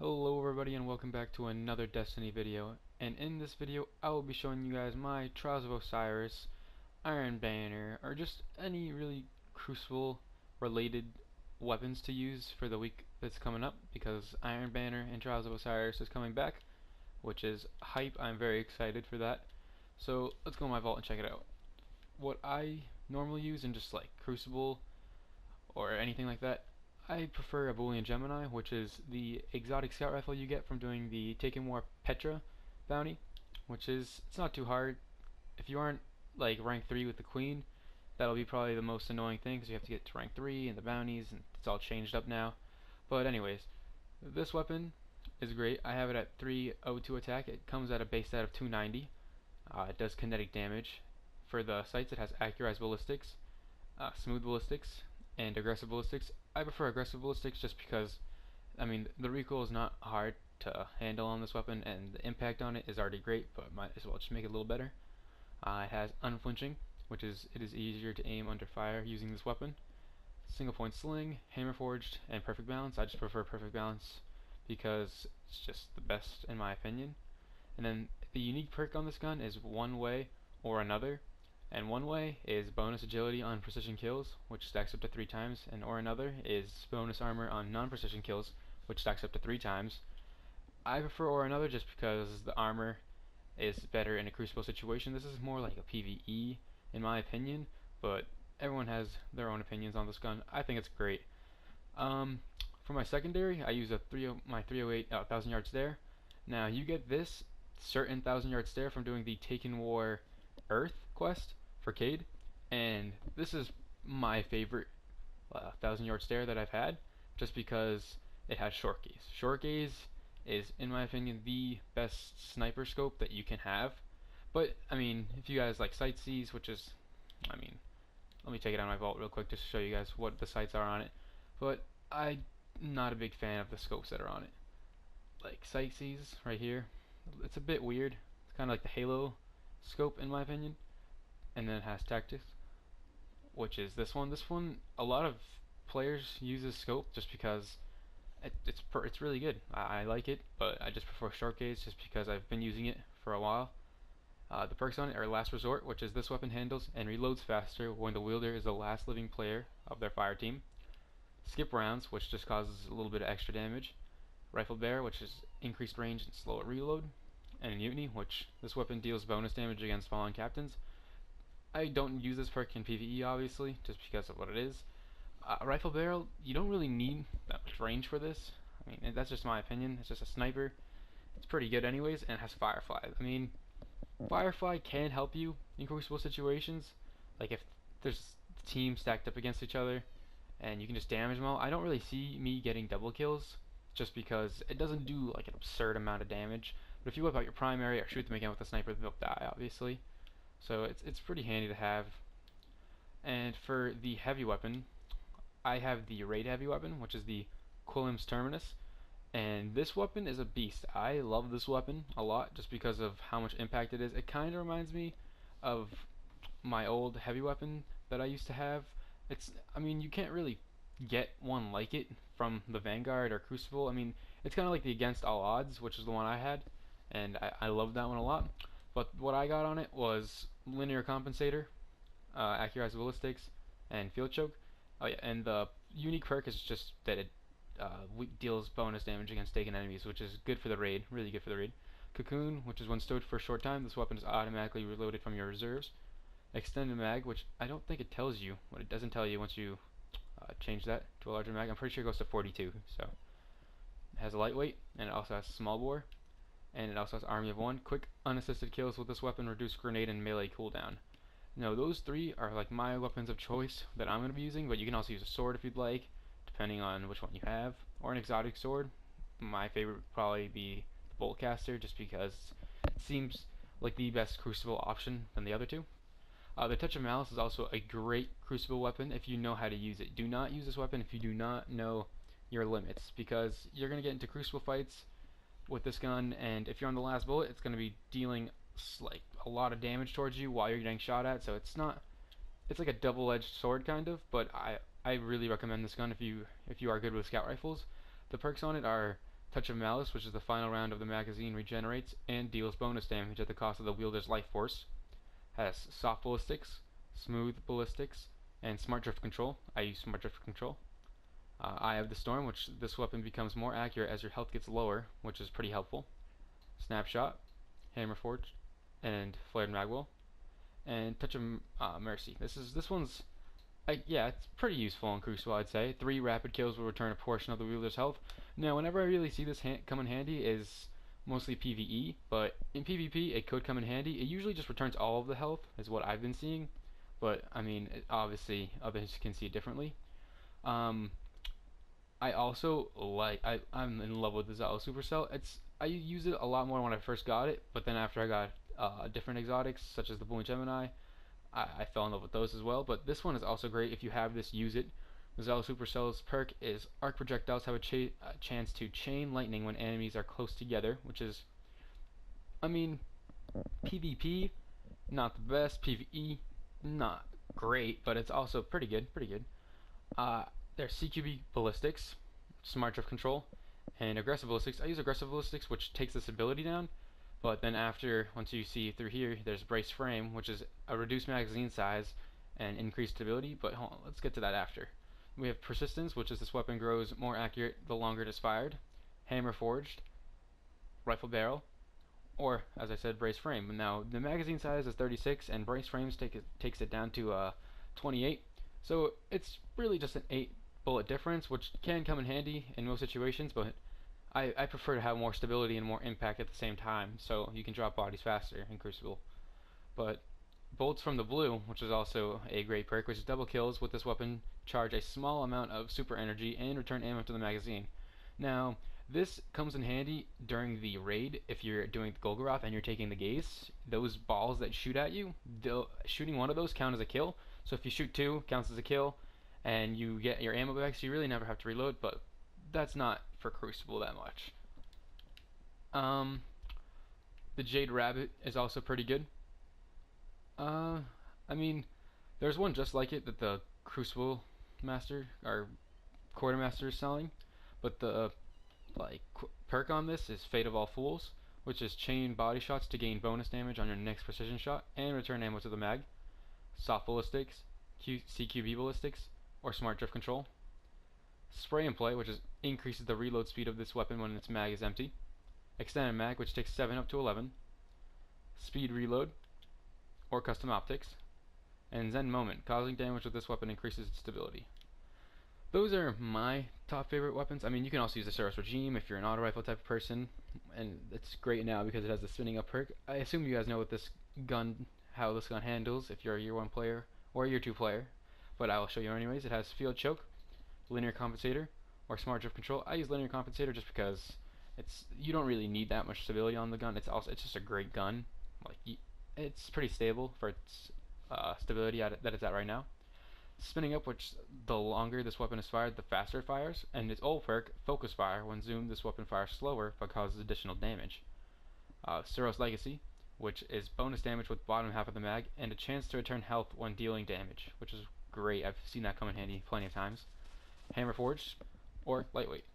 Hello everybody and welcome back to another Destiny video, and in this video I will be showing you guys my Trials of Osiris, Iron Banner, or just any really Crucible related weapons to use for the week that's coming up, because Iron Banner and Trials of Osiris is coming back, which is hype. I'm very excited for that. So let's go in my vault and check it out. What I normally use in just like Crucible or anything like that, I prefer a Boolean Gemini, which is the exotic scout rifle you get from doing the Taken War Petra bounty, which is, it's not too hard. If you aren't like rank 3 with the Queen, that'll be probably the most annoying thing, because you have to get to rank 3 and the bounties, and it's all changed up now. But anyways, this weapon is great. I have it at 302 attack. It comes at a base stat of 290. It does kinetic damage. For the sights, it has accurized ballistics, smooth ballistics, and aggressive ballistics. I prefer aggressive ballistics just because, I mean, the recoil is not hard to handle on this weapon, and the impact on it is already great, but might as well just make it a little better. It has unflinching, which is, it is easier to aim under fire using this weapon. Single point sling, hammer forged, and perfect balance. I just prefer perfect balance because it's just the best in my opinion. And then the unique perk on this gun is one way or another. And one way is bonus agility on precision kills, which stacks up to 3 times, and or another is bonus armor on non-precision kills, which stacks up to 3 times. I prefer or another just because the armor is better in a crucible situation. This is more like a PvE in my opinion, but everyone has their own opinions on this gun. I think it's great. For my secondary, I use my 308 1,000 yard stare. Now you get this certain 1,000 yard stare from doing the Taken War Earth quest for Cade, and this is my favorite 1,000 yard stare that I've had, just because it has short gaze. Short gaze is, in my opinion, the best sniper scope that you can have. But I mean, if you guys like sight sees, which is, I mean, let me take it out of my vault real quick just to show you guys what the sights are on it. But I'm not a big fan of the scopes that are on it. Like sight sees right here, it's a bit weird. It's kind of like the Halo scope in my opinion. And then it has tactics, which is this one. This one, a lot of players use this scope just because it's really good. I like it, but I just prefer short gaze just because I've been using it for a while. The perks on it are Last Resort, which is this weapon handles and reloads faster when the wielder is the last living player of their fire team. Skip rounds, which just causes a little bit of extra damage. Rifle Bear, which is increased range and slower reload. And Mutiny, which this weapon deals bonus damage against fallen captains. I don't use this perk in PvE obviously, just because of what it is. Rifle Barrel, you don't really need that much range for this. I mean, that's just my opinion. It's just a sniper. It's pretty good anyways, and it has Firefly. I mean, Firefly can help you in crucible situations, like if there's teams stacked up against each other, and you can just damage them all. I don't really see me getting double kills, just because it doesn't do like an absurd amount of damage. But if you whip out your primary or shoot them again with a sniper, they'll die, obviously. So it's pretty handy to have. And for the heavy weapon, I have the raid heavy weapon, which is the Quillim's Terminus. And this weapon is a beast. I love this weapon a lot just because of how much impact it is. It kind of reminds me of my old heavy weapon that I used to have. I mean, you can't really get one like it from the Vanguard or Crucible. I mean, it's kind of like the Against All Odds, which is the one I had, and I love that one a lot. But what I got on it was linear compensator, accurized ballistics, and field choke. Oh yeah, and the unique perk is just that it deals bonus damage against taken enemies, which is good for the raid, really good for the raid. Cocoon, which is when stowed for a short time, this weapon is automatically reloaded from your reserves. Extended mag, which I don't think it tells you, what it doesn't tell you once you change that to a larger mag. I'm pretty sure it goes to 42, so it has a lightweight, and it also has small bore. And it also has Army of One. Quick unassisted kills with this weapon reduce grenade and melee cooldown. Now those three are like my weapons of choice that I'm going to be using, but you can also use a sword if you'd like, depending on which one you have, or an exotic sword. My favorite would probably be the Boltcaster, just because it seems like the best crucible option than the other two. The Touch of Malice is also a great crucible weapon if you know how to use it. Do not use this weapon if you do not know your limits, because you're going to get into crucible fights with this gun, and if you're on the last bullet, it's going to be dealing like a lot of damage towards you while you're getting shot at. So it's like a double-edged sword kind of, but I really recommend this gun if you are good with scout rifles. The perks on it are Touch of Malice, which is the final round of the magazine, regenerates and deals bonus damage at the cost of the wielder's life force. Has soft ballistics, smooth ballistics, and smart drift control. I use smart drift control. Eye of the Storm, which this weapon becomes more accurate as your health gets lower, which is pretty helpful. Snapshot, Hammer Forge, and Flared Magwell. And Touch of Mercy. This one's yeah, it's pretty useful in Crucible, I'd say. 3 rapid kills will return a portion of the wielder's health. Now, whenever I really see this come in handy is mostly PvE, but in PvP it could come in handy. It usually just returns all of the health, is what I've been seeing. But, I mean, obviously others can see it differently. I also I'm in love with the Zalo Supercell. I use it a lot more when I first got it, but then after I got different exotics, such as the Blue Gemini, I fell in love with those as well. But this one is also great. If you have this, use it. The Zalo Supercell's perk is Arc Projectiles have a chance to chain lightning when enemies are close together, which is, I mean, PvP, not the best. PvE, not great, but it's also pretty good. There's CQB Ballistics, Smart Drift Control, and Aggressive Ballistics. I use Aggressive Ballistics, which takes this ability down. But then once you see through here, there's Brace Frame, which is a reduced magazine size and increased stability. But hold on, let's get to that after. We have Persistence, which is this weapon grows more accurate the longer it is fired. Hammer Forged, Rifle Barrel, or as I said, Brace Frame. Now the magazine size is 36, and Brace Frames takes it down to 28. So it's really just an 8-bullet difference, which can come in handy in most situations, but I prefer to have more stability and more impact at the same time, so you can drop bodies faster in Crucible. But Bolts from the Blue, which is also a great perk, which is double kills with this weapon, charge a small amount of super energy and return ammo to the magazine. Now, this comes in handy during the raid if you're doing the Golgoroth and you're taking the Gaze. Those balls that shoot at you, shooting one of those count as a kill. So if you shoot 2, counts as a kill, and you get your ammo back, so you really never have to reload, but that's not for Crucible that much. The Jade Rabbit is also pretty good. I mean, there's one just like it that the Crucible Master or Quartermaster is selling, but the perk on this is Fate of All Fools, which is chain body shots to gain bonus damage on your next precision shot and return ammo to the mag. Soft ballistics, CQB ballistics, or smart drift control. Spray and play, which increases the reload speed of this weapon when its mag is empty. Extended mag, which takes 7 up to 11. Speed reload, or custom optics. And Zen Moment, causing damage with this weapon increases its stability. Those are my top favorite weapons. I mean, you can also use the Saros Regime if you're an auto rifle type of person, and it's great now because it has the spinning up perk. I assume you guys know how this gun handles if you're a year 1 player or a year 2 player, but I will show you anyways. It has Field Choke, Linear Compensator, or Smart Drift Control. I use Linear Compensator just because you don't really need that much stability on the gun. It's just a great gun. It's pretty stable for its stability that it's at right now. Spinning up, which the longer this weapon is fired, the faster it fires, and its old perk, Focus Fire. When zoomed, this weapon fires slower but causes additional damage. Suros Legacy, which is bonus damage with bottom half of the mag, and a chance to return health when dealing damage, which is great. I've seen that come in handy plenty of times. Hammer Forged, or Lightweight.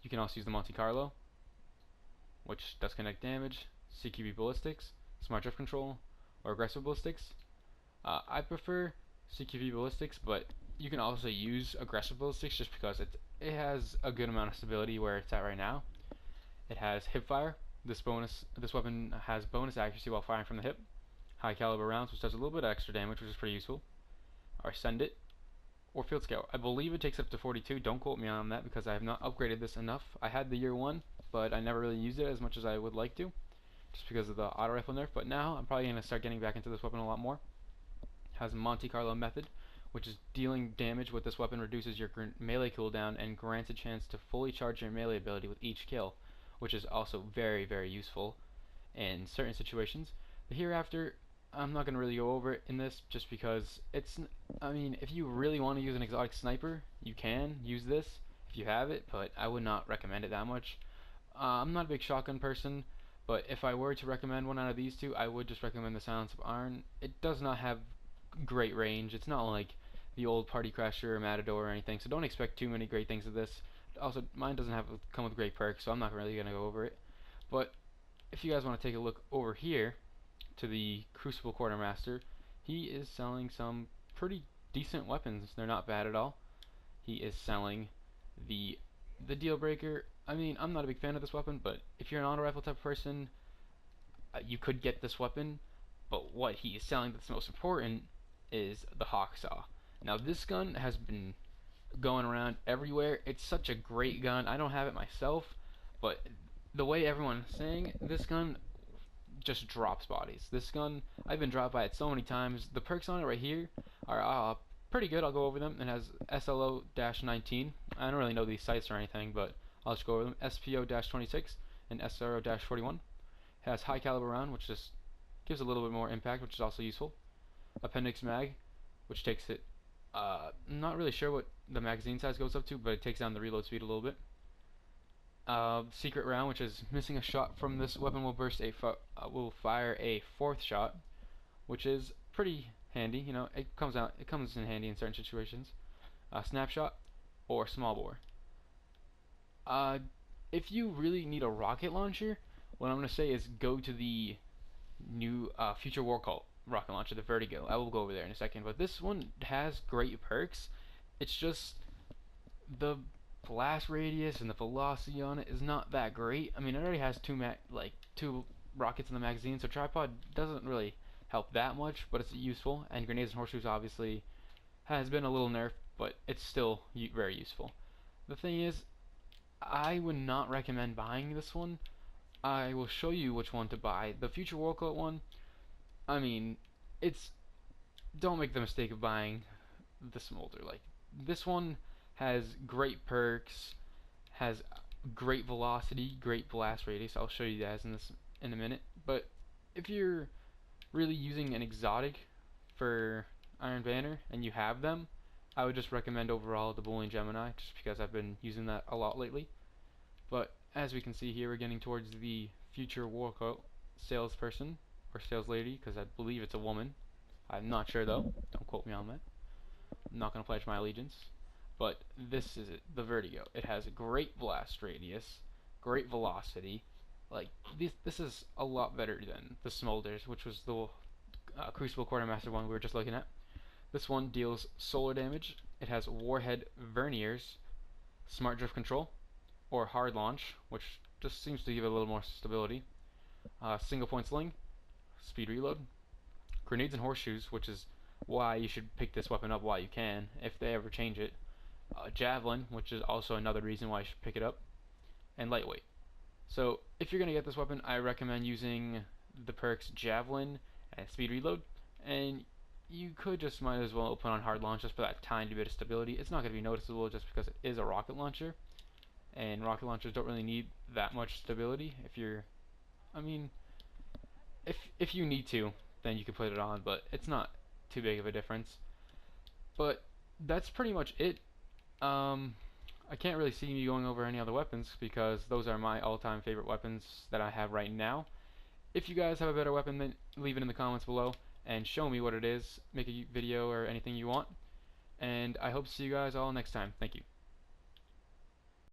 You can also use the Monte Carlo, which does connect damage, CQB Ballistics, Smart Drift Control, or Aggressive Ballistics. I prefer CQB Ballistics, but you can also use Aggressive Ballistics just because it has a good amount of stability where it's at right now. It has Hipfire. This weapon has bonus accuracy while firing from the hip. High caliber rounds, which does a little bit of extra damage, which is pretty useful. Or Send It, or Field Scale. I believe it takes up to 42. Don't quote me on that because I have not upgraded this enough. I had the year 1, but I never really used it as much as I would like to, just because of the auto rifle nerf. But now I'm probably going to start getting back into this weapon a lot more. It has a Monte Carlo method, which is dealing damage with this weapon reduces your melee cooldown and grants a chance to fully charge your melee ability with each kill, which is also very, very useful in certain situations. The Hereafter, I'm not going to really go over it in this just because I mean, if you really want to use an exotic sniper, you can use this if you have it, but I would not recommend it that much. I'm not a big shotgun person, but if I were to recommend one out of these two, I would just recommend the Silence of Iron. It does not have great range. It's not like the old Party Crasher or Matador or anything, so don't expect too many great things of this. Also, mine doesn't come with great perks, so I'm not really gonna go over it. But if you guys want to take a look over here to the Crucible Quartermaster, he is selling some pretty decent weapons. They're not bad at all. He is selling the deal breaker. I mean, I'm not a big fan of this weapon, but if you're an auto rifle type of person, you could get this weapon. But what he is selling that's most important is the Hawksaw. Now, this gun has been going around everywhere. It's such a great gun. I don't have it myself, but the way everyone's saying, this gun just drops bodies. This gun, I've been dropped by it so many times. The perks on it right here are pretty good. I'll go over them. It has SLO-19. I don't really know these sites or anything, but I'll just go over them. SPO-26 and SRO-41. It has high caliber round, which just gives a little bit more impact, which is also useful. Appendix mag, which takes it, I'm not really sure what the magazine size goes up to, but it takes down the reload speed a little bit. Secret round, which is missing a shot from this weapon will fire a fourth shot, which is pretty handy. You know, it comes in handy in certain situations. Snapshot or small bore. If you really need a rocket launcher, what I'm gonna say is go to the new Future War Cult rocket launcher, the Vertigo. I will go over there in a second, but this one has great perks. It's just the blast radius and the velocity on it is not that great. I mean, it already has two rockets in the magazine, so tripod doesn't really help that much, but it's useful. And grenades and horseshoes obviously has been a little nerfed, but it's still very useful. The thing is, I would not recommend buying this one. I will show you which one to buy. The Future War Cult one, I mean, don't make the mistake of buying the Smolder. Like, this one has great perks, has great velocity, great blast radius. I'll show you guys in a minute. But if you're really using an exotic for Iron Banner and you have them, I would just recommend overall the Boolean Gemini, just because I've been using that a lot lately. But as we can see here, we're getting towards the Future War Cult salesperson or sales lady, because I believe it's a woman. I'm not sure though. Don't quote me on that. I'm not going to pledge my allegiance. But this is it, the Vertigo. It has a great blast radius, great velocity. Like, this is a lot better than the Smolders, which was the Crucible Quartermaster one we were just looking at. This one deals solar damage. It has warhead verniers, smart drift control, or hard launch, which just seems to give it a little more stability. Single point sling, speed reload, grenades and horseshoes, which is why you should pick this weapon up while you can, if they ever change it. Javelin, which is also another reason why you should pick it up, and lightweight. So if you're going to get this weapon, I recommend using the perks Javelin and speed reload, and you could just might as well put on hard launch just for that tiny bit of stability. It's not going to be noticeable just because it is a rocket launcher, and rocket launchers don't really need that much stability. I mean, if you need to, then you can put it on, but it's not too big of a difference. But that's pretty much it. I can't really see me going over any other weapons because those are my all-time favorite weapons that I have right now. If you guys have a better weapon, then leave it in the comments below and show me what it is. Make a video or anything you want. And I hope to see you guys all next time. Thank you.